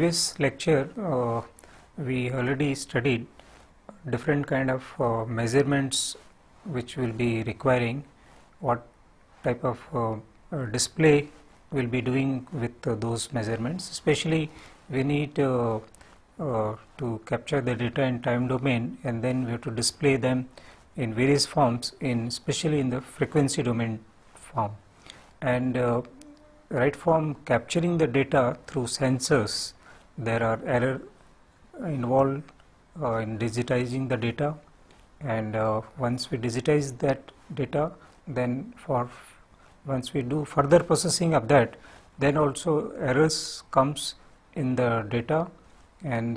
previous lecture we already studied different kind of measurements which will be requiring, what type of display will be doing with those measurements. Especially we need to capture the data in time domain, and then we have to display them in various forms, especially in the frequency domain form. And right from capturing the data through sensors, there are error involved in digitizing the data, and once we digitize that data, then once we do further processing of that, then also errors comes in the data, and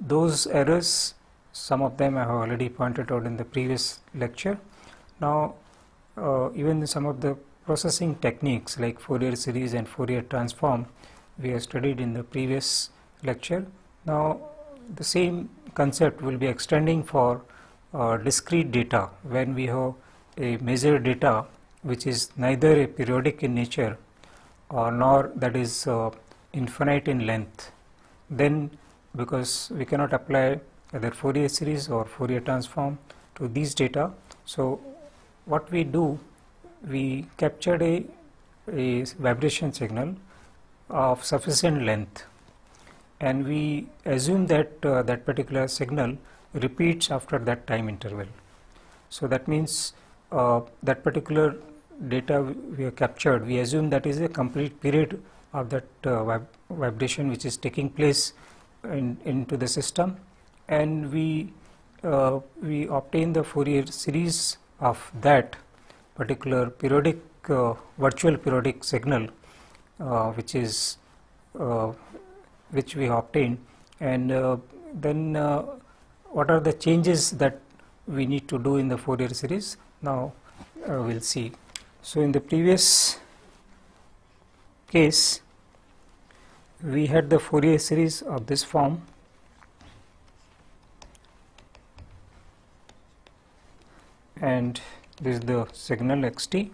those errors, some of them I have already pointed out in the previous lecture. Now even some of the processing techniques like Fourier series and Fourier transform we have studied in the previous lecture. Now the same concept will be extending for discrete data, when we have a measured data which is neither a periodic in nature nor that is infinite in length. Then, because we cannot apply either Fourier series or Fourier transform to these data, so what we do, we captured a vibration signal of sufficient length, and we assume that that particular signal repeats after that time interval. So that means that particular data we have captured, we assume that is a complete period of that vibration which is taking place into the system, and we obtain the Fourier series of that particular periodic virtual periodic signal which we obtain, and then what are the changes that we need to do in the Fourier series. Now we'll see. So in the previous case we had the Fourier series of this form, and this is the signal xt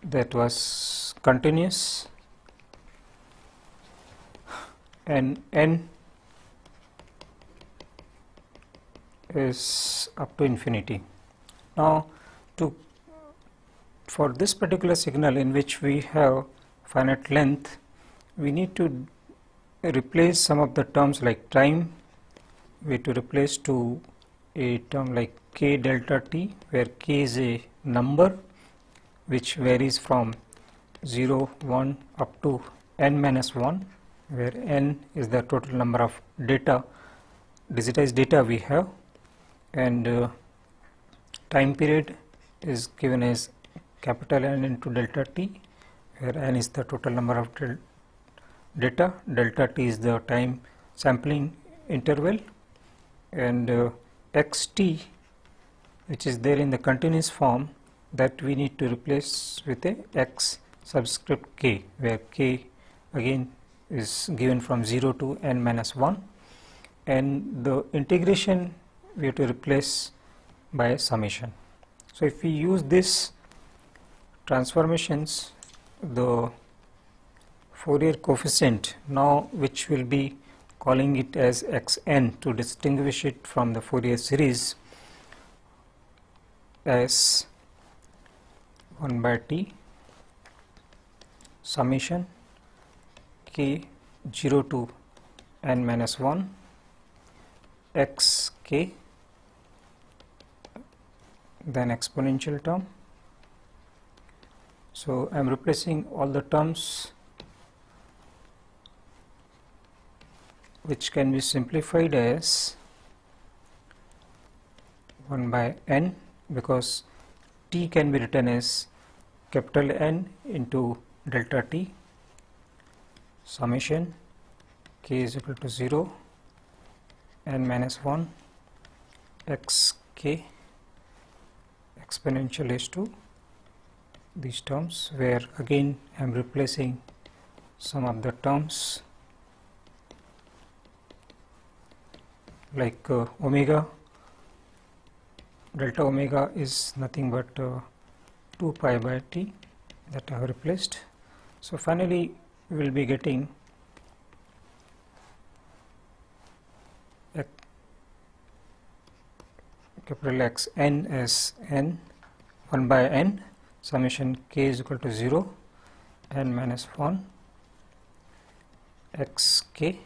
that was continuous, and n is up to infinity. Now for this particular signal in which we have finite length, we need to replace some of the terms like time. We have to replace to a term like k delta t, where k is a number which varies from 0, 1 up to n minus 1, where n is the total number of data, digitized data we have, and time period is given as capital N into delta t, where n is the total number of data, delta t is the time sampling interval, and xt, which is there in the continuous form, that we need to replace with a x subscript k, where k again is given from 0 to n minus 1, and the integration we have to replace by summation. So if we use this transformations, the Fourier coefficient now, which will be calling it as xn to distinguish it from the Fourier series, as 1 by t summation k 0 to n minus 1 x k, then exponential term. So I am replacing all the terms which can be simplified as 1 by n, because t can be written as capital N into delta t, summation k is equal to 0, n minus 1 x k, exponential is to these terms, where again I am replacing some of the terms like omega, delta omega is nothing but 2 pi by t, that I have replaced. So finally we will be getting capital X n as n 1 by n summation k is equal to 0 n minus 1 x k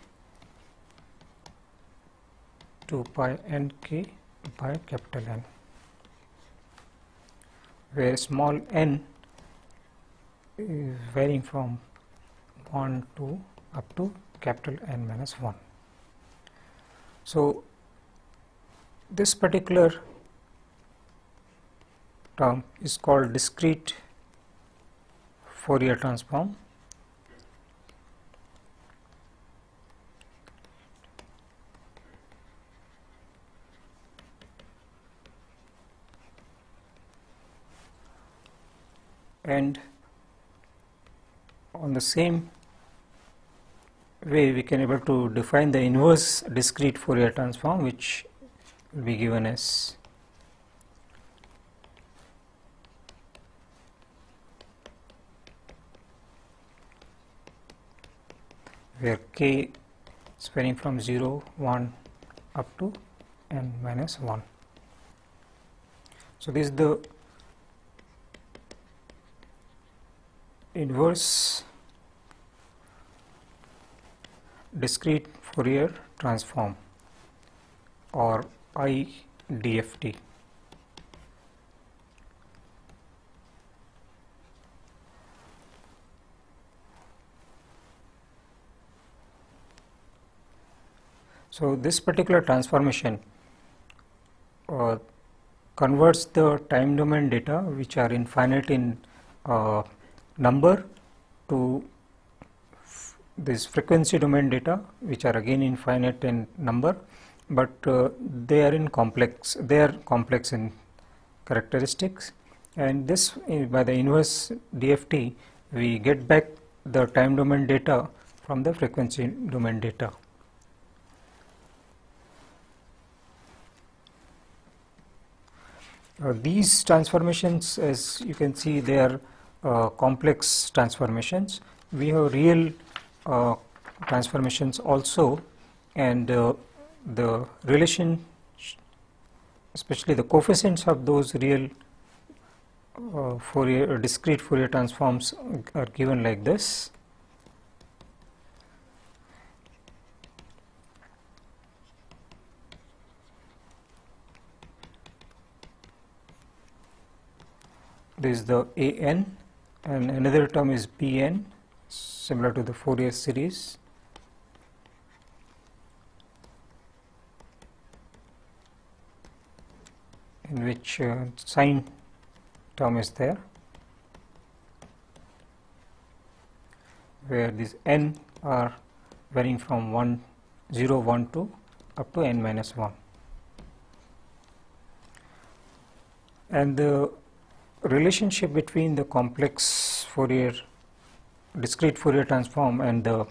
2 pi n k by capital N, where small n is varying from 1 to up to capital N minus 1. So, this particular term is called discrete Fourier transform. And on the same way we can able to define the inverse discrete Fourier transform, which will be given as where k is varying from 0, 1 up to n minus 1. So, this is the inverse discrete Fourier transform or IDFT. So, this particular transformation converts the time domain data, which are infinite in number, to this frequency domain data, which are again infinite in number, but they are complex in characteristics, and this by the inverse DFT we get back the time domain data from the frequency domain data. These transformations, as you can see, they are complex transformations. We have real transformations also, and the relation, especially the coefficients of those real discrete Fourier transforms are given like this. This is the an, and another term is bn, similar to the Fourier series. In which sine term is there, where these n are varying from 1, 0, 1 to up to n minus 1. And the relationship between the complex Fourier, discrete Fourier transform and the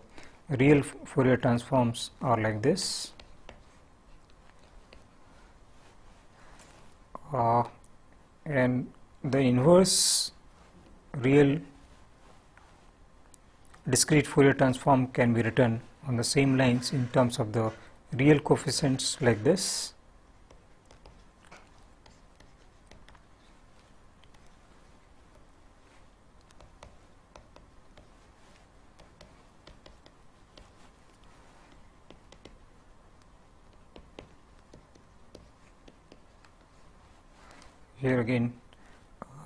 real Fourier transforms are like this. And the inverse real discrete Fourier transform can be written on the same lines in terms of the real coefficients like this. Here again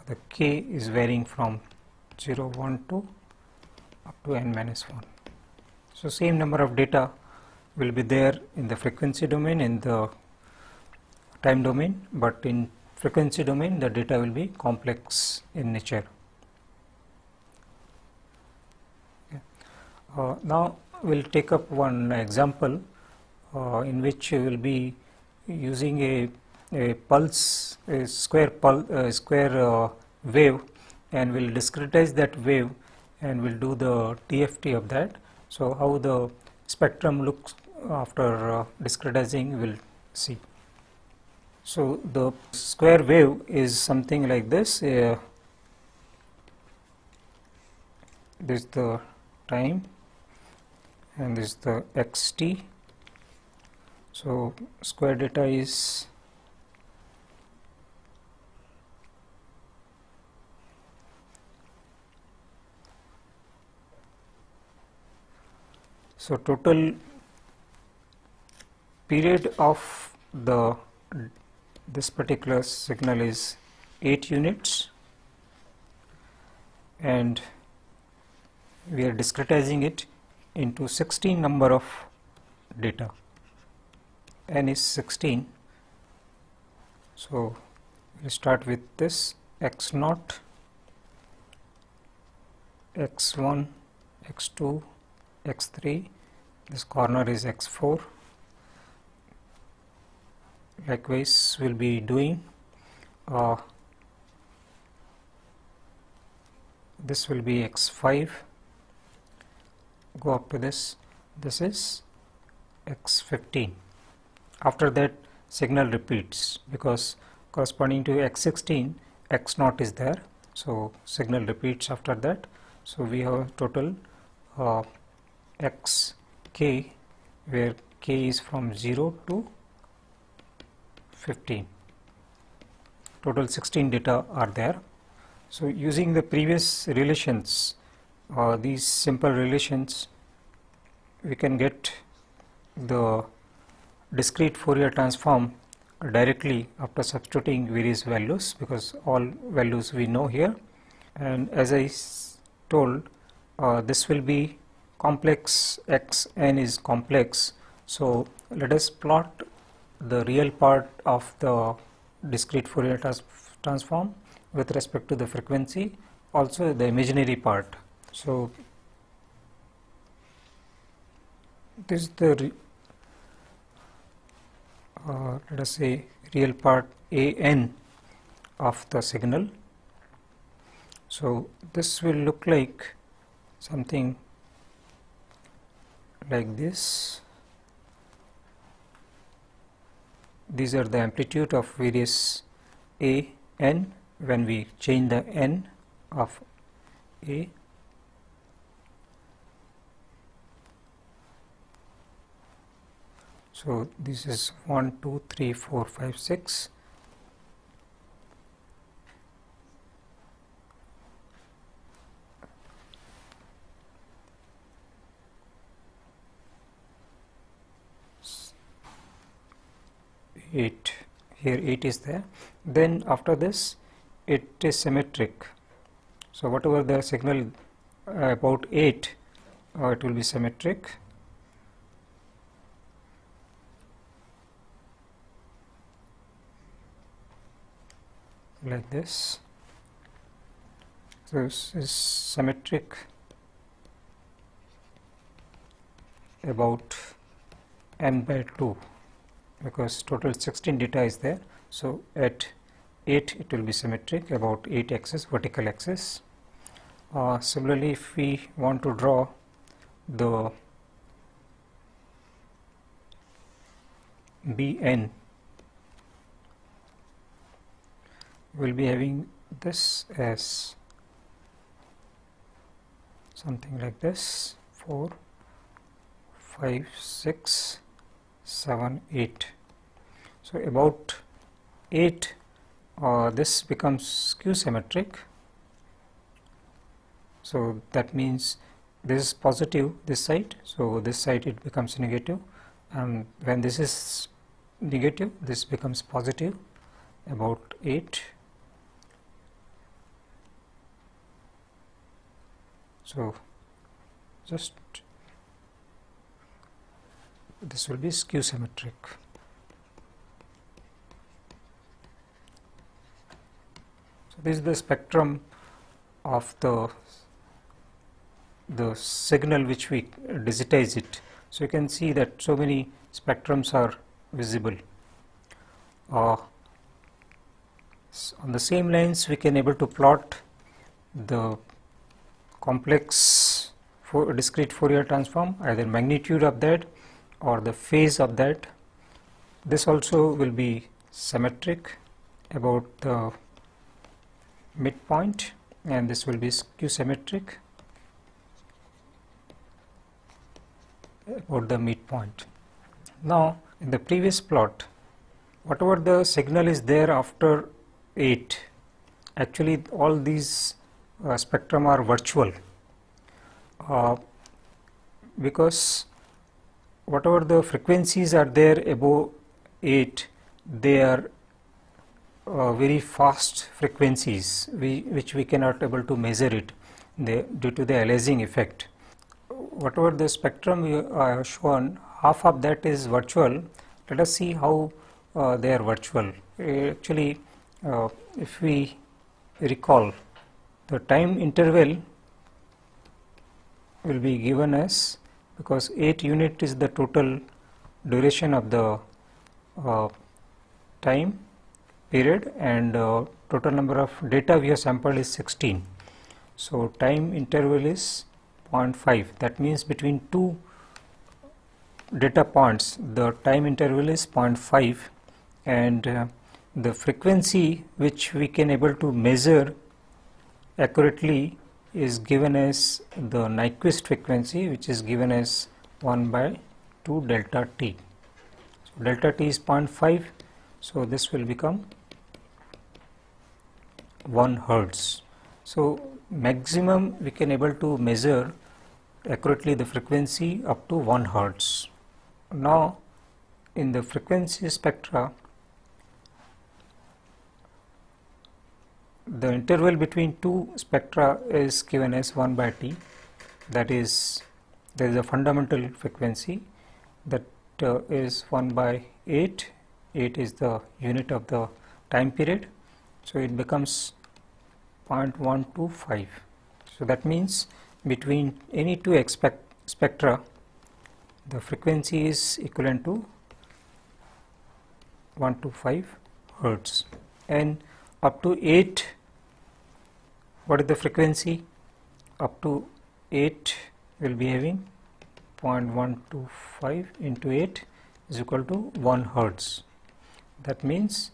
the k is varying from 0, 1 to up to n minus 1. So, same number of data will be there in the frequency domain and the time domain, but in frequency domain the data will be complex in nature. Now, we will take up one example in which we will be using a pulse, a square wave, and we will discretize that wave and we will do the DFT of that. So, how the spectrum looks after discretizing we will see. So, the square wave is something like this. This is the time and this is the xt. So square data is total period of this particular signal is 8 units, and we are discretizing it into 16 number of data. N is 16. So we start with this x0, x1, x2, x3, this corner is x4. Likewise we will be doing this will be x5, go up to this is x15. After that signal repeats, because corresponding to x16 x0 is there, so signal repeats after that. So we have total xk, where k is from 0 to 15. Total 16 data are there. So using the previous relations, these simple relations, we can get the discrete Fourier transform directly after substituting various values, because all values we know here. And as I told, this will be complex, xn is complex. So let us plot the real part of the discrete Fourier transform with respect to the frequency, also the imaginary part. So this is the let us say real part an of the signal. So this will look like something like this. These are the amplitude of various a n when we change the n of a. So this is 1, 2, 3, 4, 5, 6. Here 8 is there. Then after this it is symmetric. So whatever the signal about 8, it will be symmetric. Like this. So this is symmetric about n by 2, because total 16 data is there. So at 8 it will be symmetric about 8 axis, vertical axis. Similarly, if we want to draw the Bn, we will be having this as something like this: 4, 5, 6, 7, 8. So about 8, this becomes skew symmetric. So that means this is positive this side, so this side it becomes negative, and when this is negative, this becomes positive about 8. So just this will be skew symmetric. So this is the spectrum of the signal which we digitize it. So you can see that so many spectrums are visible. On the same lines, we can able to plot the complex discrete Fourier transform, either magnitude of that or the phase of that. This also will be symmetric about the midpoint, and this will be skew symmetric about the midpoint. Now in the previous plot, whatever the signal is there after 8, actually all these spectrum are virtual, because whatever the frequencies are there above 8, they are very fast frequencies which we cannot able to measure it due to the aliasing effect. Whatever the spectrum we have shown, half of that is virtual. Let us see how they are virtual. Actually, if we recall, the time interval will be given as, because 8 unit is the total duration of the time period, and total number of data we have sampled is 16. So time interval is 0.5. That means between two data points the time interval is 0.5, and the frequency which we can able to measure accurately is given as the Nyquist frequency, which is given as 1/2 delta t. So delta t is 0.5, so this will become 1 Hertz. So maximum we can able to measure accurately the frequency up to 1 Hertz. Now in the frequency spectra, the interval between two spectra is given as 1/t. That is, there is a fundamental frequency that is 1/8. 8 is the unit of the time period, so it becomes 0.125. So that means between any two spectra, the frequency is equivalent to 125 Hertz, and up to 8, what is the frequency? Up to 8 will be having 0.125 into 8 is equal to 1 Hertz. That means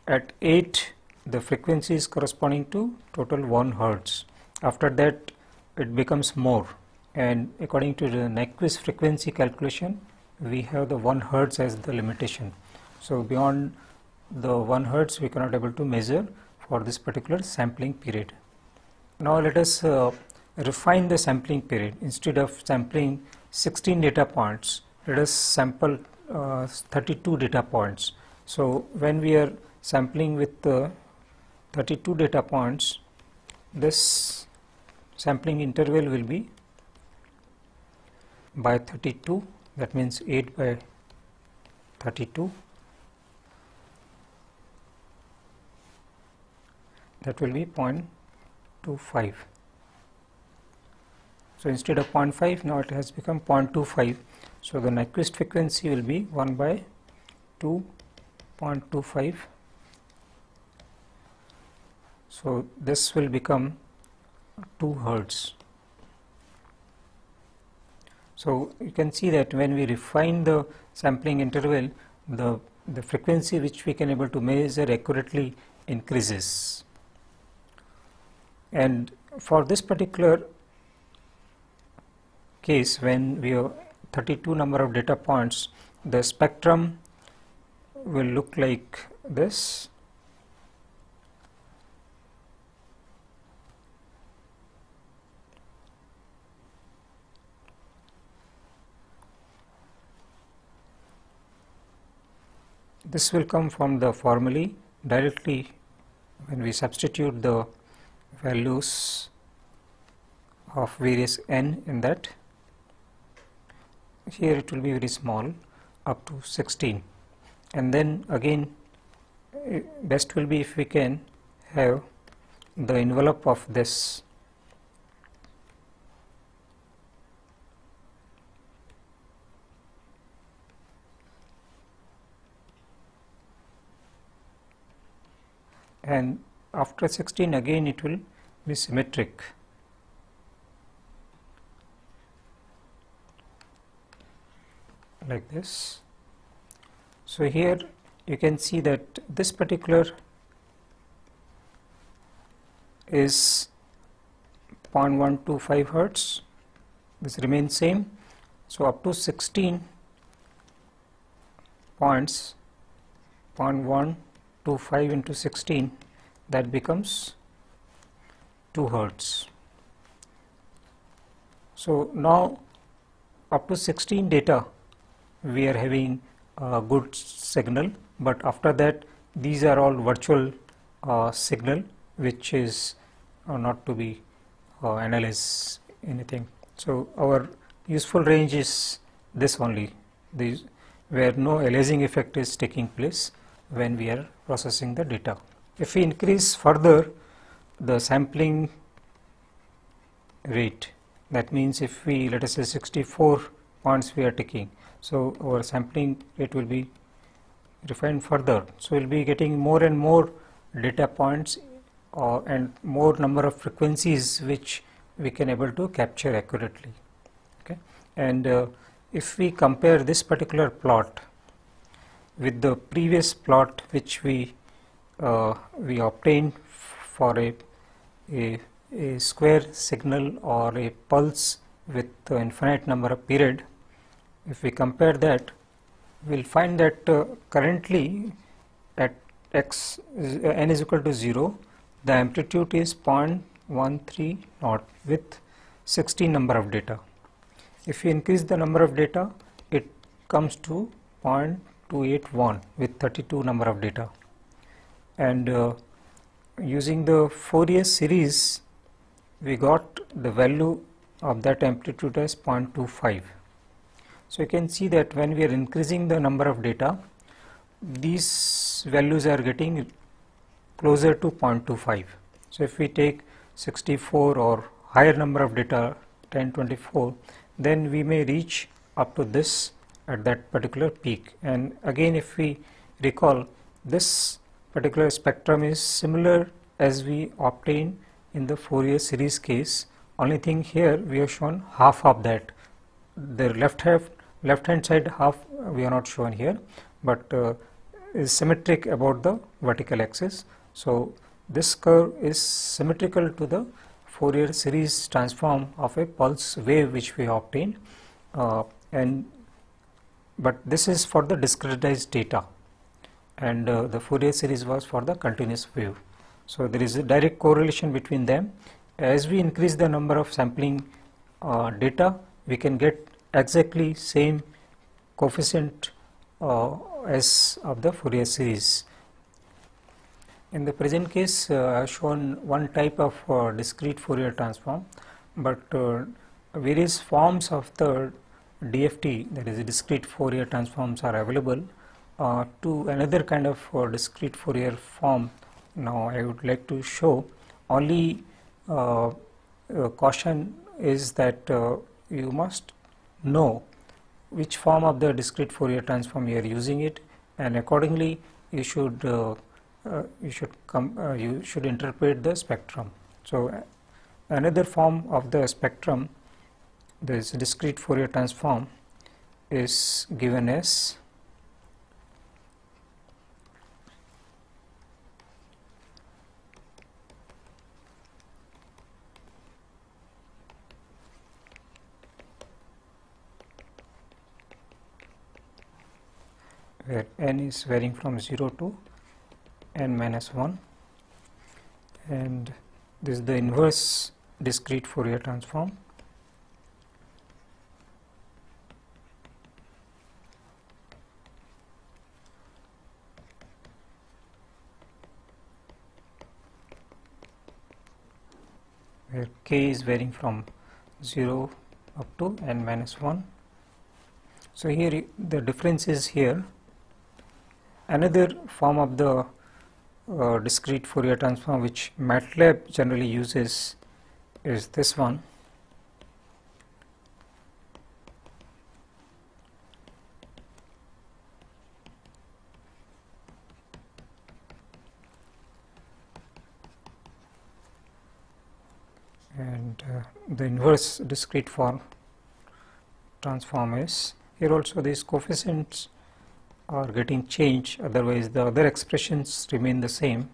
at 8 the frequency is corresponding to total 1 Hertz. After that it becomes more, and according to the Nyquist frequency calculation, we have the 1 Hertz as the limitation. So beyond the 1 Hertz we cannot able to measure for this particular sampling period. Now let us refine the sampling period. Instead of sampling 16 data points, let us sample 32 data points. So when we are sampling with 32 data points, this sampling interval will be by 32, that means 8 by 32, that will be 0.25. So instead of 0.5, now it has become 0.25. So the Nyquist frequency will be 1/2.25. So this will become 2 Hertz. So you can see that when we refine the sampling interval, the frequency which we can able to measure accurately increases. And for this particular case, when we have 32 number of data points, the spectrum will look like this. This will come from the formulae directly when we substitute the values of various n in that. Here it will be very small, up to 16, and then again best will be if we can have the envelope of this and after 16 again it will be symmetric. Like this. So here you can see that this particular is 0.125 Hertz. This remains same. So up to 16 points, 0.125 into 16, that becomes 2 Hertz. So now up to 16 data we are having a good signal, but after that these are all virtual signal which is not to be analyze anything. So our useful range is this only, these where no aliasing effect is taking place when we are processing the data. If we increase further the sampling rate, that means if we, let us say, 64 points we are taking, so our sampling rate will be refined further. So we will be getting more and more data points and more number of frequencies which we can able to capture accurately. Okay, and if we compare this particular plot with the previous plot which we obtained for a square signal or a pulse with infinite number of period, if we compare that, we will find that currently at n is equal to 0, the amplitude is 0.13 naught with 16 number of data. If we increase the number of data, it comes to 0.281 with 32 number of data, and using the Fourier series we got the value of that amplitude as 0.25. So you can see that when we are increasing the number of data, these values are getting closer to 0.25. So if we take 64 or higher number of data, 1024, then we may reach up to this at that particular peak. And again, if we recall, this particular spectrum is similar as we obtained in the Fourier series case. Only thing here we have shown half of that. The left hand side half we are not shown here, but is symmetric about the vertical axis. So this curve is symmetrical to the Fourier series transform of a pulse wave which we obtained, but this is for the discretized data, and the Fourier series was for the continuous wave. So there is a direct correlation between them. As we increase the number of sampling data, we can get exactly same coefficient as of the Fourier series. In the present case, I have shown one type of discrete Fourier transform, but various forms of the DFT, that is discrete Fourier transforms, are available to another kind of discrete Fourier form. Now I would like to show. Only caution is that you must know which form of the discrete Fourier transform you are using it, and accordingly you should interpret the spectrum. So another form of the spectrum, this discrete Fourier transform, is given as where n is varying from 0 to n minus 1, and this is the inverse discrete Fourier transform. Where k is varying from 0 up to n minus 1. So here the difference is here. Another form of the discrete Fourier transform which MATLAB generally uses is this one. And the inverse discrete form transform is here. Also these coefficients are getting changed, otherwise the other expressions remain the same.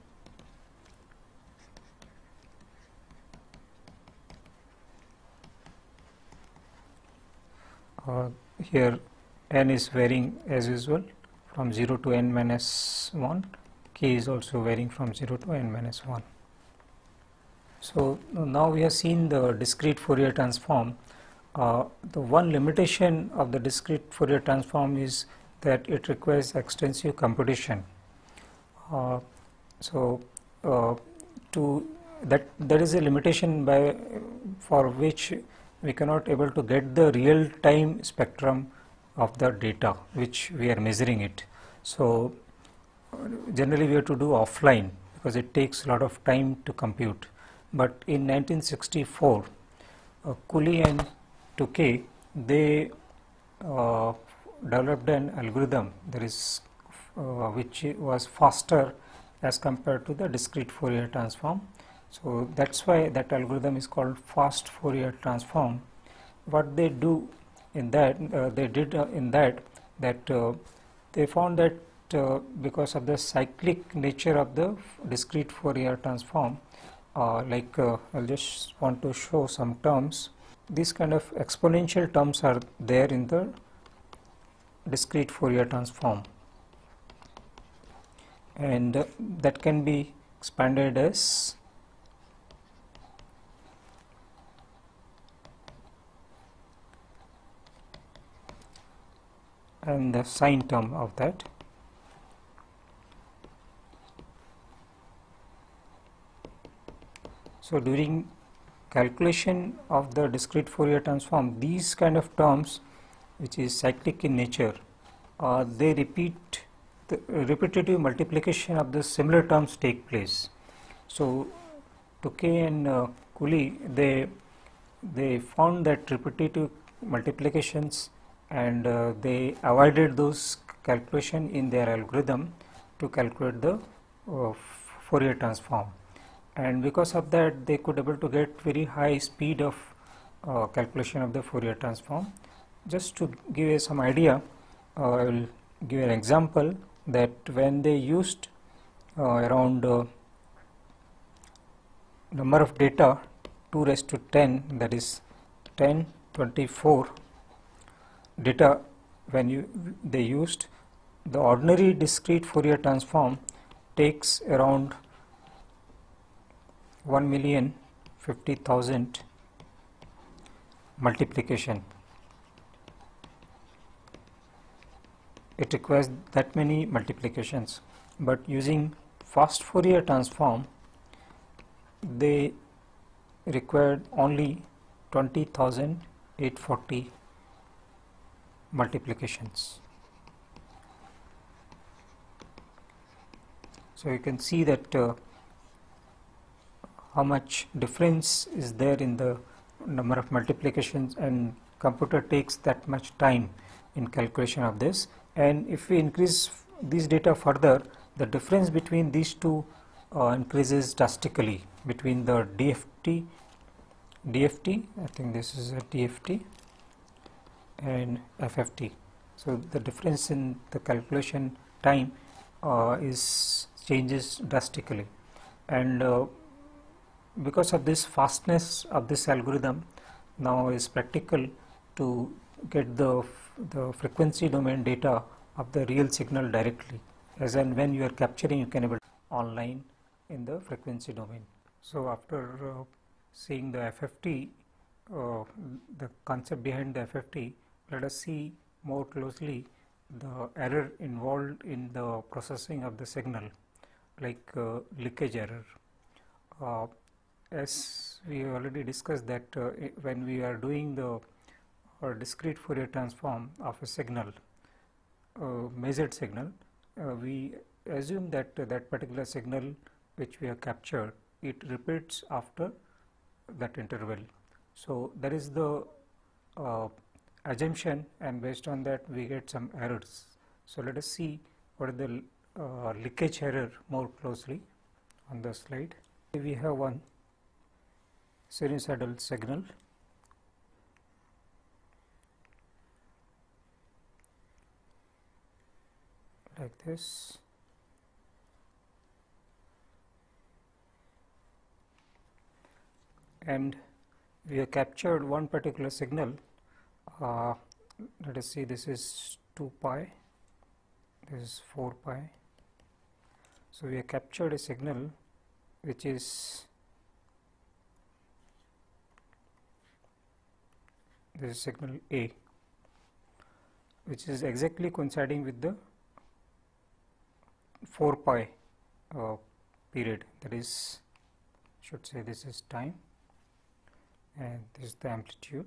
Here n is varying as usual from 0 to n minus 1, k is also varying from 0 to n minus 1. So now we have seen the discrete Fourier transform. The one limitation of the discrete Fourier transform is that it requires extensive computation. To that there is a limitation for which we cannot able to get the real time spectrum of the data which we are measuring it. So generally we have to do offline because it takes a lot of time to compute. But in 1964, Cooley and Tukey, they developed an algorithm which was faster as compared to the discrete Fourier transform. So that's why that algorithm is called fast Fourier transform. What they do in that, they found that because of the cyclic nature of the discrete Fourier transform, I'll just want to show some terms. These kind of exponential terms are there in the discrete Fourier transform, and that can be expanded as and the sine term of that. So during calculation of the discrete Fourier transform, these kind of terms which is cyclic in nature, they repeat, the repetitive multiplication of the similar terms take place. So Tukey and Cooley, they found that repetitive multiplications, and they avoided those calculation in their algorithm to calculate the Fourier transform, and because of that they could able to get very high speed of calculation of the Fourier transform. Just to give you some idea, I will give an example that when they used around number of data 2 raised to 10, that is 1024 data, when they used the ordinary discrete Fourier transform takes around 1,050,000 multiplication. It requires that many multiplications, but using fast Fourier transform they required only 20,840 multiplications. So you can see that how much difference is there in the number of multiplications, and computer takes that much time in calculation of this. And if we increase these data further, the difference between these two increases drastically, between the DFT, I think this is a DFT, and FFT. So the difference in the calculation time changes drastically, and because of this fastness of this algorithm, now is practical to get the frequency domain data of the real signal directly, as and when you are capturing, you can able online in the frequency domain. So after seeing the FFT, the concept behind the FFT, let us see more closely the error involved in the processing of the signal, like leakage error. As we already discussed that when we are doing the discrete Fourier transform of a signal, measured signal, we assume that that particular signal which we have captured, it repeats after that interval. So there is the assumption, and based on that we get some errors. So let us see what is the leakage error more closely on the slide. We have one sinusoidal signal, like this, and we have captured one particular signal. Let us see, this is 2 pi, this is 4 pi. So we have captured a signal which is this is signal A, which is exactly coinciding with the 4 pi period, that is, should say this is time and this is the amplitude.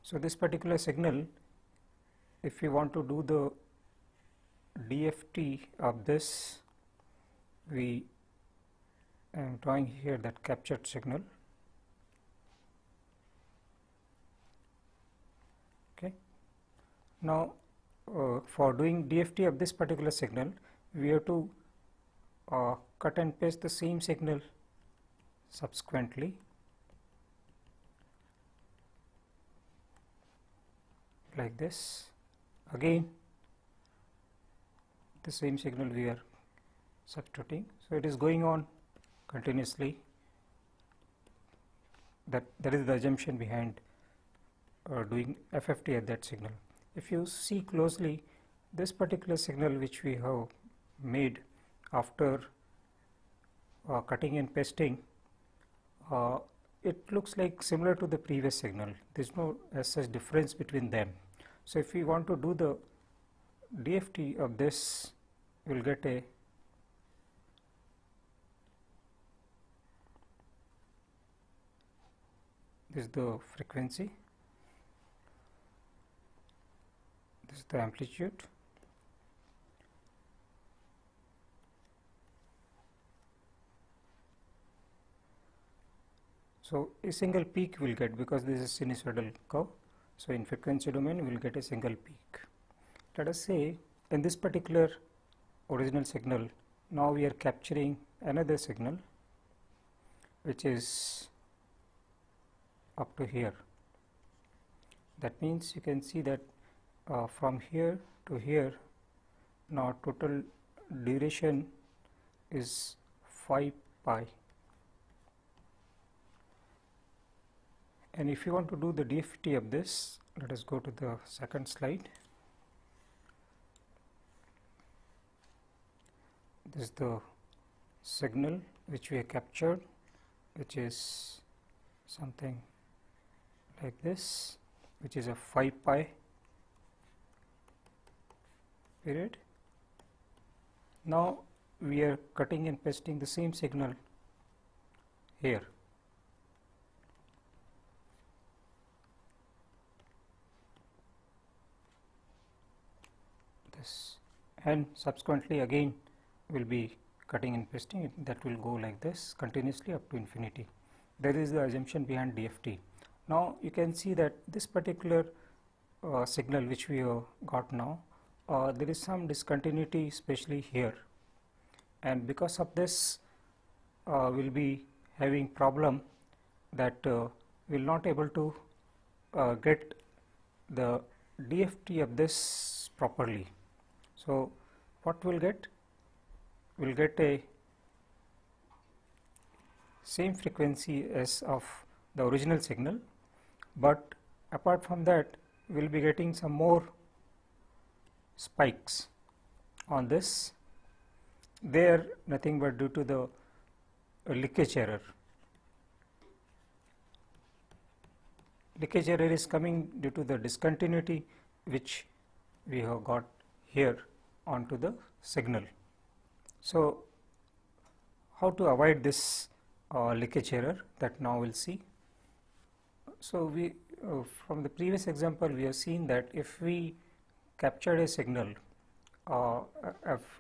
So this particular signal, if we want to do the DFT of this, we am drawing here that captured signal. Okay. Now for doing DFT of this particular signal, we have to cut and paste the same signal subsequently, like this. Again the same signal we are substituting, so it is going on continuously. That is the assumption behind doing FFT at that signal. If you see closely, this particular signal which we have made after cutting and pasting, it looks like similar to the previous signal. There is no as such difference between them. So if we want to do the DFT of this, we will get a this is the frequency, this is the amplitude, so a single peak we will get because this is sinusoidal curve. So in frequency domain we will get a single peak. Let us say in this particular original signal, now we are capturing another signal which is up to here. That means you can see that from here to here, now total duration is 5 pi. And if you want to do the DFT of this, let us go to the second slide. This is the signal which we have captured, which is something like this, which is a 5 pi period. Now we are cutting and pasting the same signal here. This, and subsequently again we will be cutting and pasting it, that will go like this continuously up to infinity. That is the assumption behind DFT. Now you can see that this particular signal which we have got now, there is some discontinuity especially here, and because of this we will be having problem that we will not able to get the DFT of this properly. So what we will get? We will get a same frequency as of the original signal, but apart from that we will be getting some more spikes on this. They are nothing but due to the leakage error. Leakage error is coming due to the discontinuity which we have got here onto the signal. So how to avoid this leakage error, that now we will see. So we from the previous example we have seen that if we captured a signal,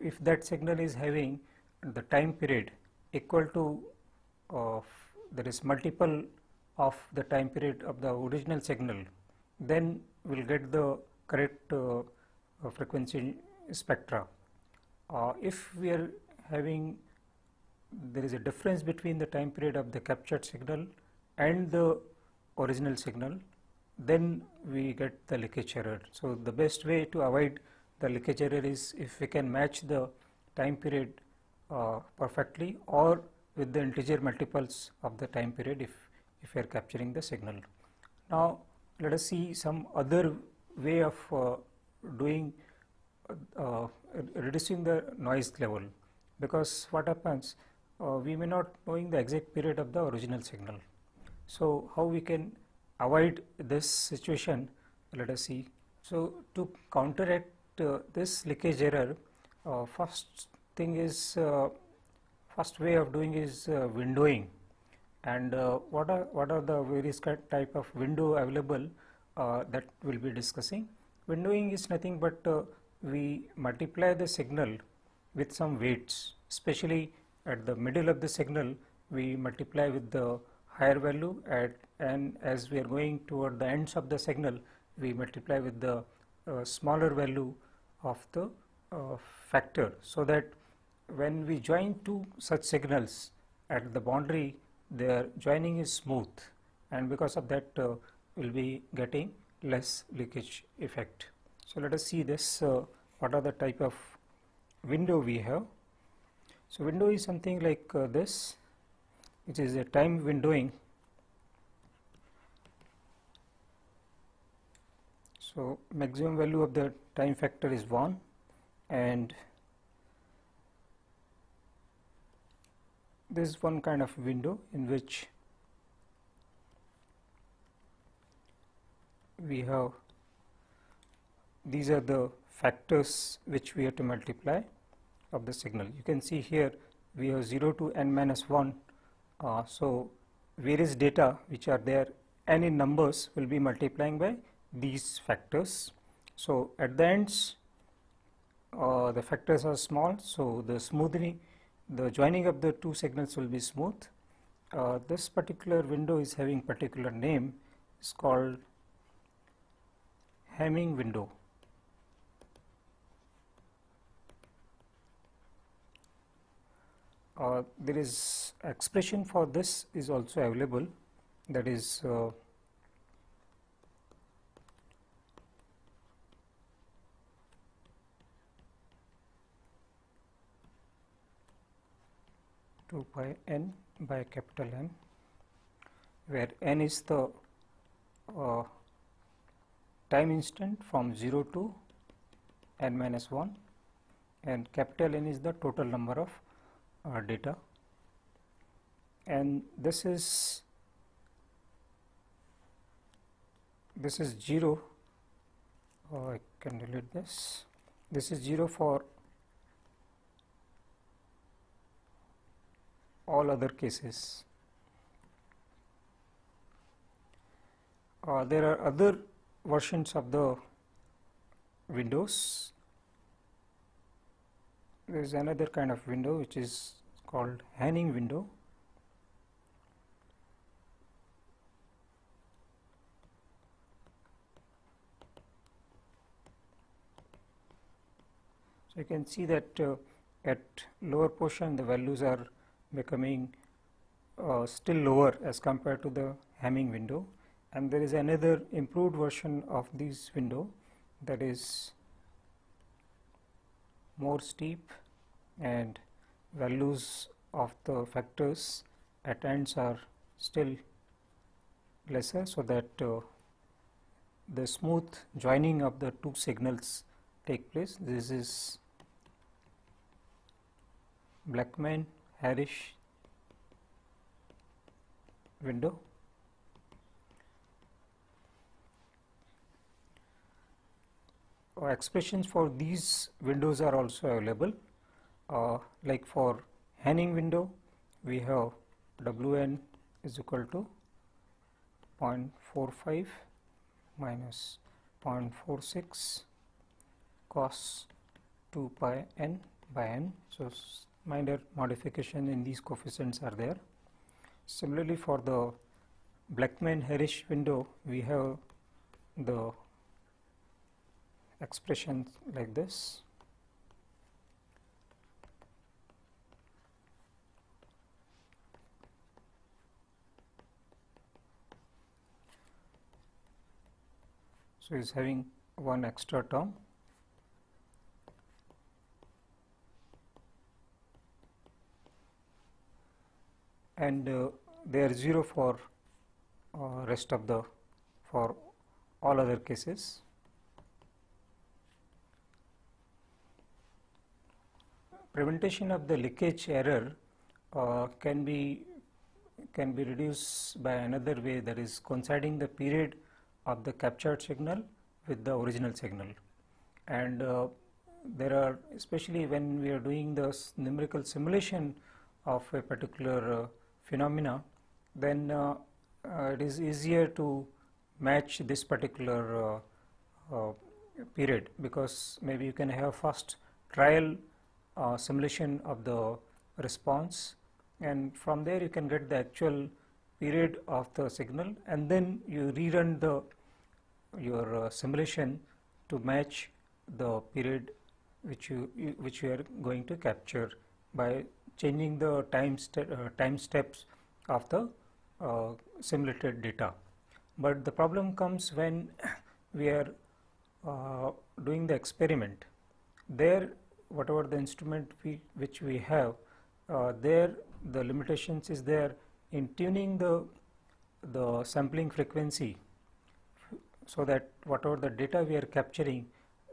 if that signal is having the time period equal to there is multiple of the time period of the original signal, then we will get the correct frequency spectra. If we are having, there is a difference between the time period of the captured signal and the original signal, then we get the leakage error. So the best way to avoid the leakage error is if we can match the time period perfectly, or with the integer multiples of the time period if we are capturing the signal. Now let us see some other way of doing reducing the noise level, because what happens, we may not knowing the exact period of the original signal. So how we can avoid this situation, let us see. So to counteract this leakage error, first thing is first way of doing is windowing. And what are the various type of window available that we'll be discussing. Windowing is nothing but we multiply the signal with some weights, especially at the middle of the signal we multiply with the higher value, and as we are going toward the ends of the signal we multiply with the smaller value of the factor, so that when we join two such signals at the boundary, their joining is smooth, and because of that we'll be getting less leakage effect. So let us see this, what are the type of window we have. So window is something like this, which is a time windowing. So maximum value of the time factor is 1, and this is one kind of window in which we have, these are the factors which we have to multiply of the signal. You can see here we have 0 to n minus 1. So various data which are there, n in numbers, will be multiplying by these factors. So at the ends the factors are small, so the smoothing, the joining of the two signals will be smooth. This particular window is having particular name, is called Hamming window. There is expression for this is also available, that is 2 pi n by capital N, where n is the time instant from 0 to n minus 1, and capital N is the total number of data, and this is 0. I can delete this. This is 0 for all other cases. There are other versions of the windows. There is another kind of window which is called Hamming window. So you can see that at lower portion the values are becoming still lower as compared to the Hamming window, and there is another improved version of this window that is more steep, and values of the factors at ends are still lesser, so that the smooth joining of the two signals take place. This is Blackman-Harris window. Expressions for these windows are also available. Like for Hamming window, we have Wn is equal to 0.45 minus 0.46 cos 2 pi n by n. So minor modification in these coefficients are there. Similarly, for the Blackman-Harris window, we have the expression like this. So is having one extra term, and they are 0 for rest of the, for all other cases. prevention of the leakage error can be reduced by another way, that is coinciding the period of the captured signal with the original signal. And there are, especially when we are doing the numerical simulation of a particular phenomena, then it is easier to match this particular period, because maybe you can have first trial simulation of the response, and from there you can get the actual period of the signal, and then you rerun your simulation to match the period which you are going to capture by changing the time steps of the simulated data. But the problem comes when we are doing the experiment. There, whatever the instrument which we have, there the limitations is there in tuning the sampling frequency, so that whatever the data we are capturing,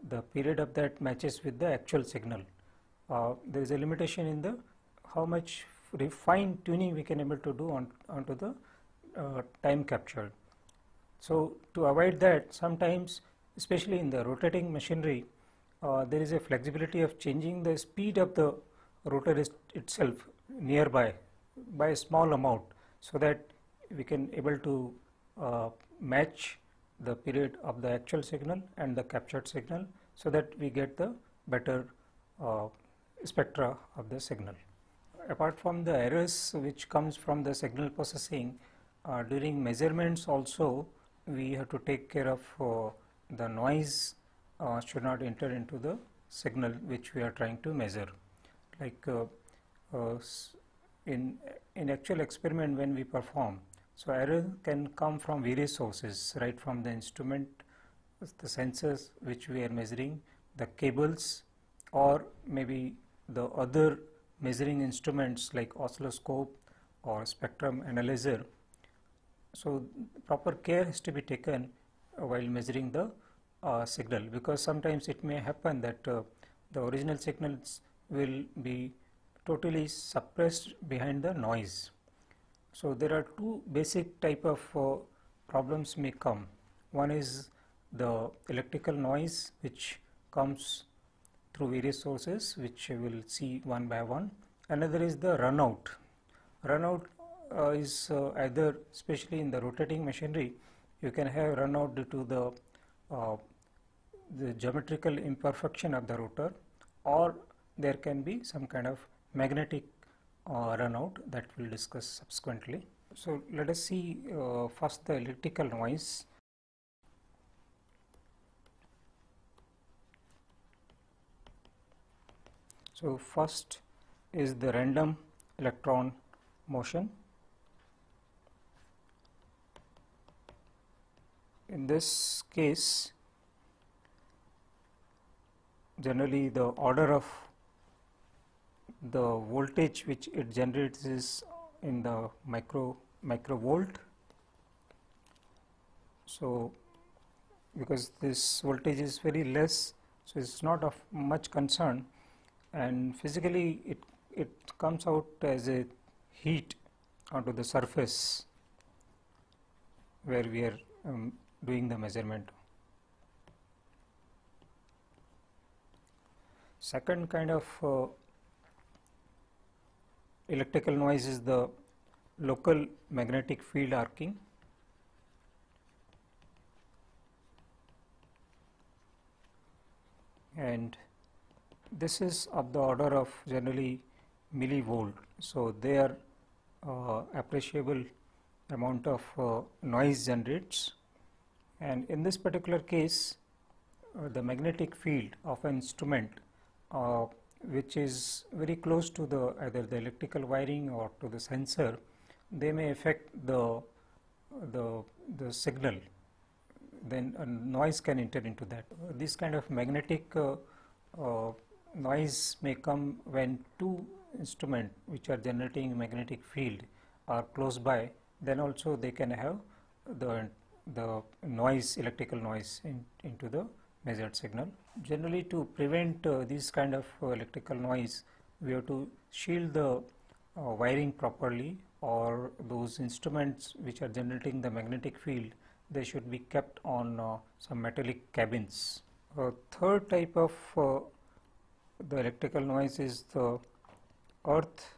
the period of that matches with the actual signal. There is a limitation in the how much fine tuning we can able to do onto the time captured. So to avoid that, sometimes, especially in the rotating machinery, there is a flexibility of changing the speed of the rotor itself nearby by a small amount, so that we can able to match the period of the actual signal and the captured signal, so that we get the better spectra of the signal. Apart from the errors which comes from the signal processing, during measurements also we have to take care of the noise should not enter into the signal which we are trying to measure. Like in actual experiment when we perform, so error can come from various sources, right from the instrument, the sensors which we are measuring, the cables, or maybe the other measuring instruments like oscilloscope or spectrum analyzer. So proper care has to be taken while measuring the signal, because sometimes it may happen that the original signals will be totally suppressed behind the noise. So there are two basic type of problems may come. One is the electrical noise which comes through various sources, which we will see one by one. Another is the runout. Runout is either, especially in the rotating machinery, you can have runout due to the geometrical imperfection of the rotor, or there can be some kind of magnetic runout that we will discuss subsequently. So let us see first the electrical noise. So first is the random electron motion. In this case, generally the order of the voltage which it generates is in the microvolt. So because this voltage is very less, so it's not of much concern, and physically it comes out as a heat onto the surface where we are doing the measurement. Second kind of electrical noise is the local magnetic field arcing. And this is of the order of generally millivolt. So they are appreciable amount of noise generates, and in this particular case the magnetic field of an instrument which is very close to the either the electrical wiring or to the sensor, they may affect the signal, then a noise can enter into that. This kind of magnetic noise may come when two instruments which are generating magnetic field are close by, then also they can have the noise, electrical noise into the measured signal. Generally, to prevent this kind of electrical noise, we have to shield the wiring properly, or those instruments which are generating the magnetic field, they should be kept on some metallic cabins. Third type of the electrical noise is the earth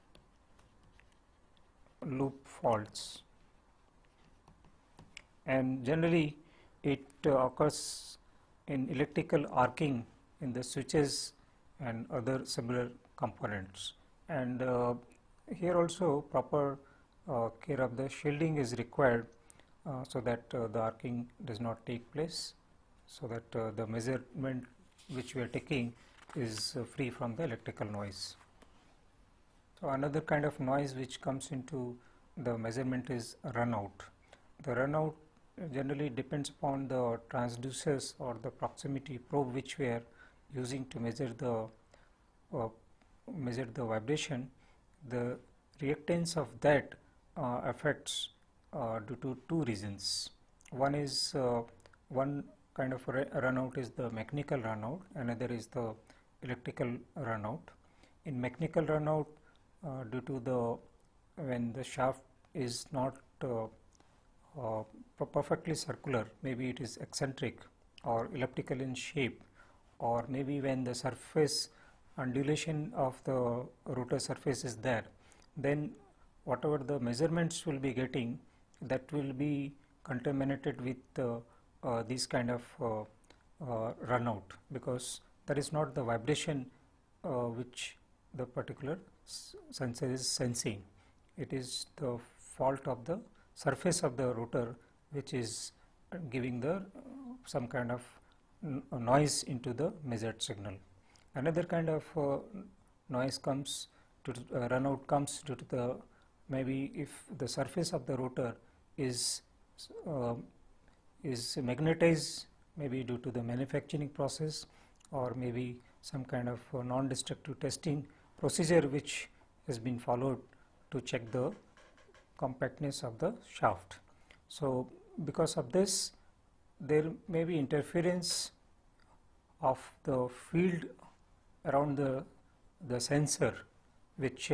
loop faults, and generally it occurs in electrical arcing in the switches and other similar components. And here also proper care of the shielding is required, so that the arcing does not take place, so that the measurement which we are taking is free from the electrical noise. So another kind of noise which comes into the measurement is runout. The runout generally depends upon the transducers or the proximity probe which we are using to measure the vibration. The reactance of that affects due to two reasons. One is one kind of runout is the mechanical runout, another is the electrical runout. In mechanical runout, due to the when the shaft is not perfectly circular, maybe it is eccentric or elliptical in shape, or maybe when the surface undulation of the rotor surface is there, then whatever the measurements will be getting, that will be contaminated with this kind of runout, because that is not the vibration which the particular sensor is sensing. It is the fault of the surface of the rotor which is giving the some kind of noise into the measured signal. Another kind of noise comes to runout comes due to the, maybe if the surface of the rotor is magnetized, maybe due to the manufacturing process, or maybe some kind of non-destructive testing procedure which has been followed to check the compactness of the shaft. So because of this, there may be interference of the field around the sensor, which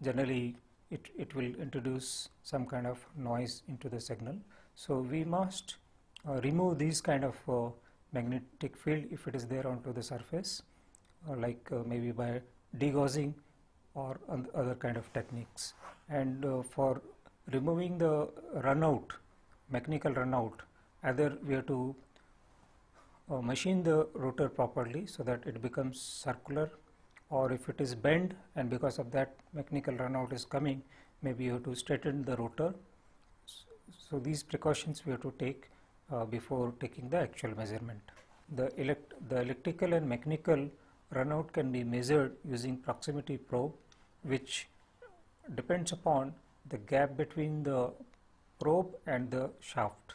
generally it will introduce some kind of noise into the signal. So we must remove these kind of magnetic field if it is there onto the surface, like maybe by degaussing or other kind of techniques. And for removing the runout, mechanical runout, either we have to machine the rotor properly so that it becomes circular, or if it is bent and because of that mechanical runout is coming, maybe you have to straighten the rotor. So these precautions we have to take before taking the actual measurement. The electrical and mechanical runout can be measured using proximity probe, which depends upon the gap between the probe and the shaft,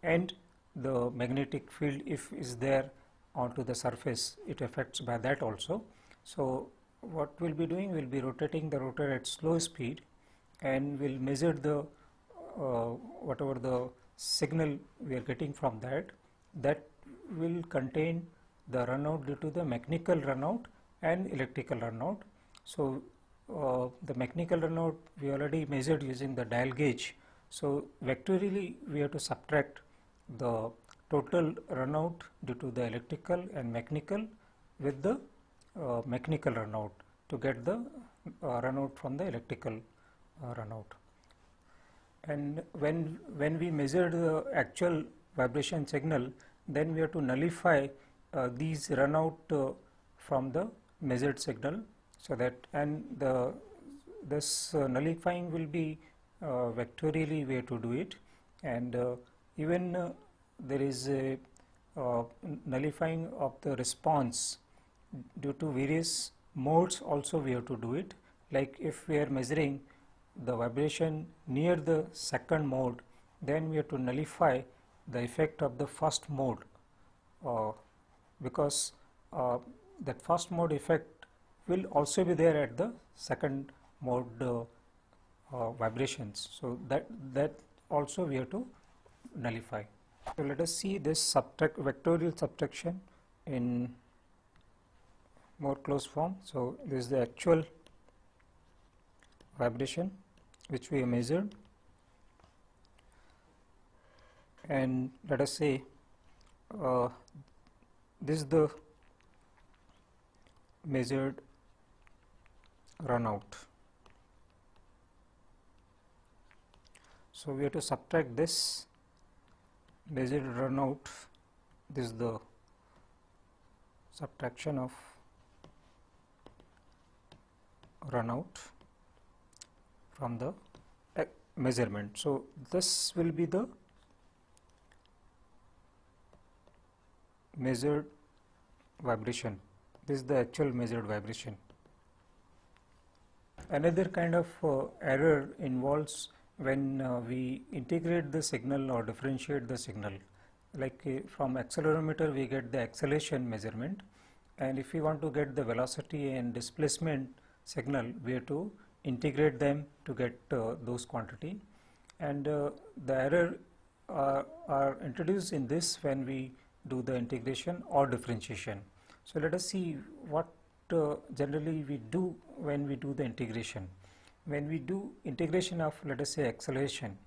and the magnetic field if is there onto the surface, it affects by that also. So what we'll be doing, we'll be rotating the rotor at slow speed, and we'll measure the whatever the signal we are getting from that will contain the runout due to the mechanical runout and electrical runout. So the mechanical runout we already measured using the dial gauge. So vectorially we have to subtract the total runout due to the electrical and mechanical with the mechanical runout to get the runout from the electrical runout. And when we measure the actual vibration signal, then we have to nullify these runout from the measured signal, so that, and this nullifying will be vectorially we have to do it, and even there is a nullifying of the response due to various modes also we have to do it. Like if we are measuring the vibration near the second mode, then we have to nullify the effect of the first mode, because that first mode effect will also be there at the second mode vibrations. So that also we have to nullify. So let us see this vectorial subtraction in more closed form. So this is the actual vibration which we measured, and let us say this is the measured runout. So we have to subtract this measured runout. This is the subtraction of runout from the measurement. So this will be the measured vibration. This is the actual measured vibration. Another kind of error involves when we integrate the signal or differentiate the signal. Like from accelerometer we get the acceleration measurement, and if we want to get the velocity and displacement signal, we have to integrate them to get those quantity, and the error are introduced in this when we do the integration or differentiation. So let us see what generally we do when we do the integration. When we do integration of, let us say, acceleration,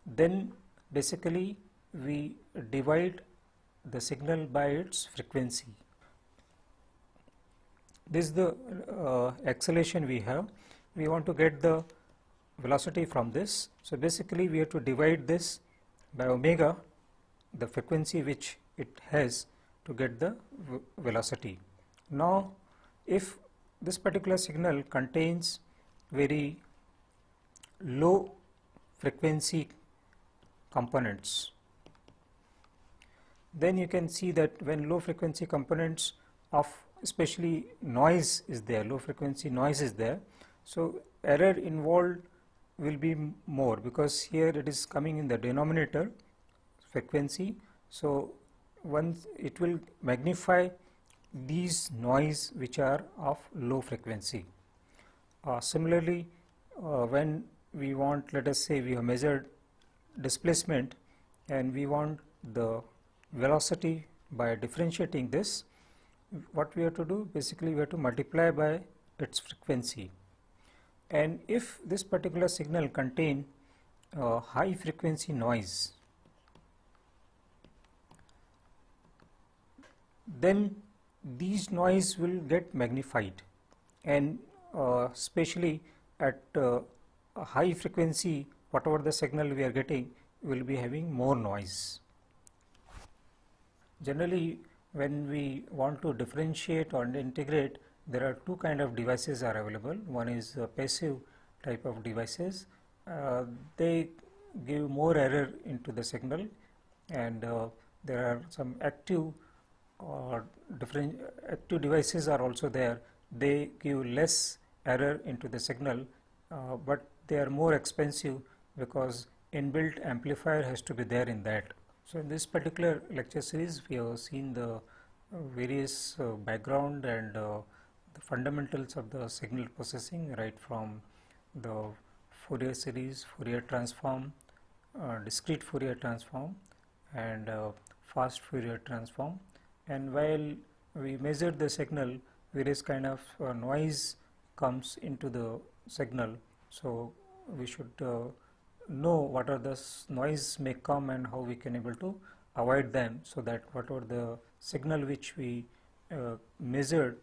then basically we divide the signal by its frequency. This is the acceleration we have. We want to get the velocity from this. So basically we have to divide this by omega, the frequency which it has, to get the velocity. Now if this particular signal contains very low frequency components, then you can see that when low frequency components of especially noise is there, low frequency noise is there, so error involved will be more, because here it is coming in the denominator frequency. So once it will magnify these noise which are of low frequency. Similarly, when we want, let us say we have measured displacement and we want the velocity by differentiating this, what we have to do, basically we have to multiply by its frequency. And if this particular signal contain high frequency noise, then these noise will get magnified, and especially at a high frequency, whatever the signal we are getting will be having more noise. Generally, when we want to differentiate or integrate, there are two kind of devices are available. One is passive type of devices. They give more error into the signal, and there are some active or different active devices are also there. They give less error into the signal, but they are more expensive because inbuilt amplifier has to be there in that. So in this particular lecture series, we have seen the various background and the fundamentals of the signal processing, right from the Fourier series, Fourier transform, discrete Fourier transform, and fast Fourier transform. And while we measure the signal, various kind of noise comes into the signal. So we should know what are the noise may come and how we can able to avoid them, so that whatever the signal which we measured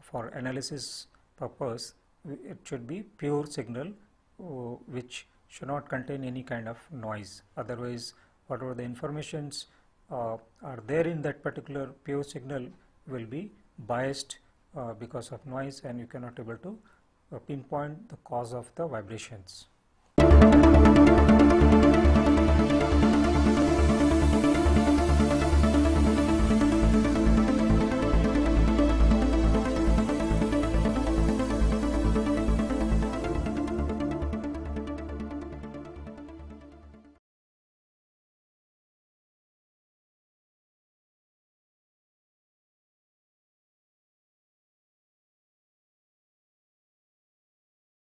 for analysis purpose, it should be pure signal which should not contain any kind of noise. Otherwise, whatever the informations are there in that particular pure signal will be biased because of noise, and you cannot able to pinpoint the cause of the vibrations.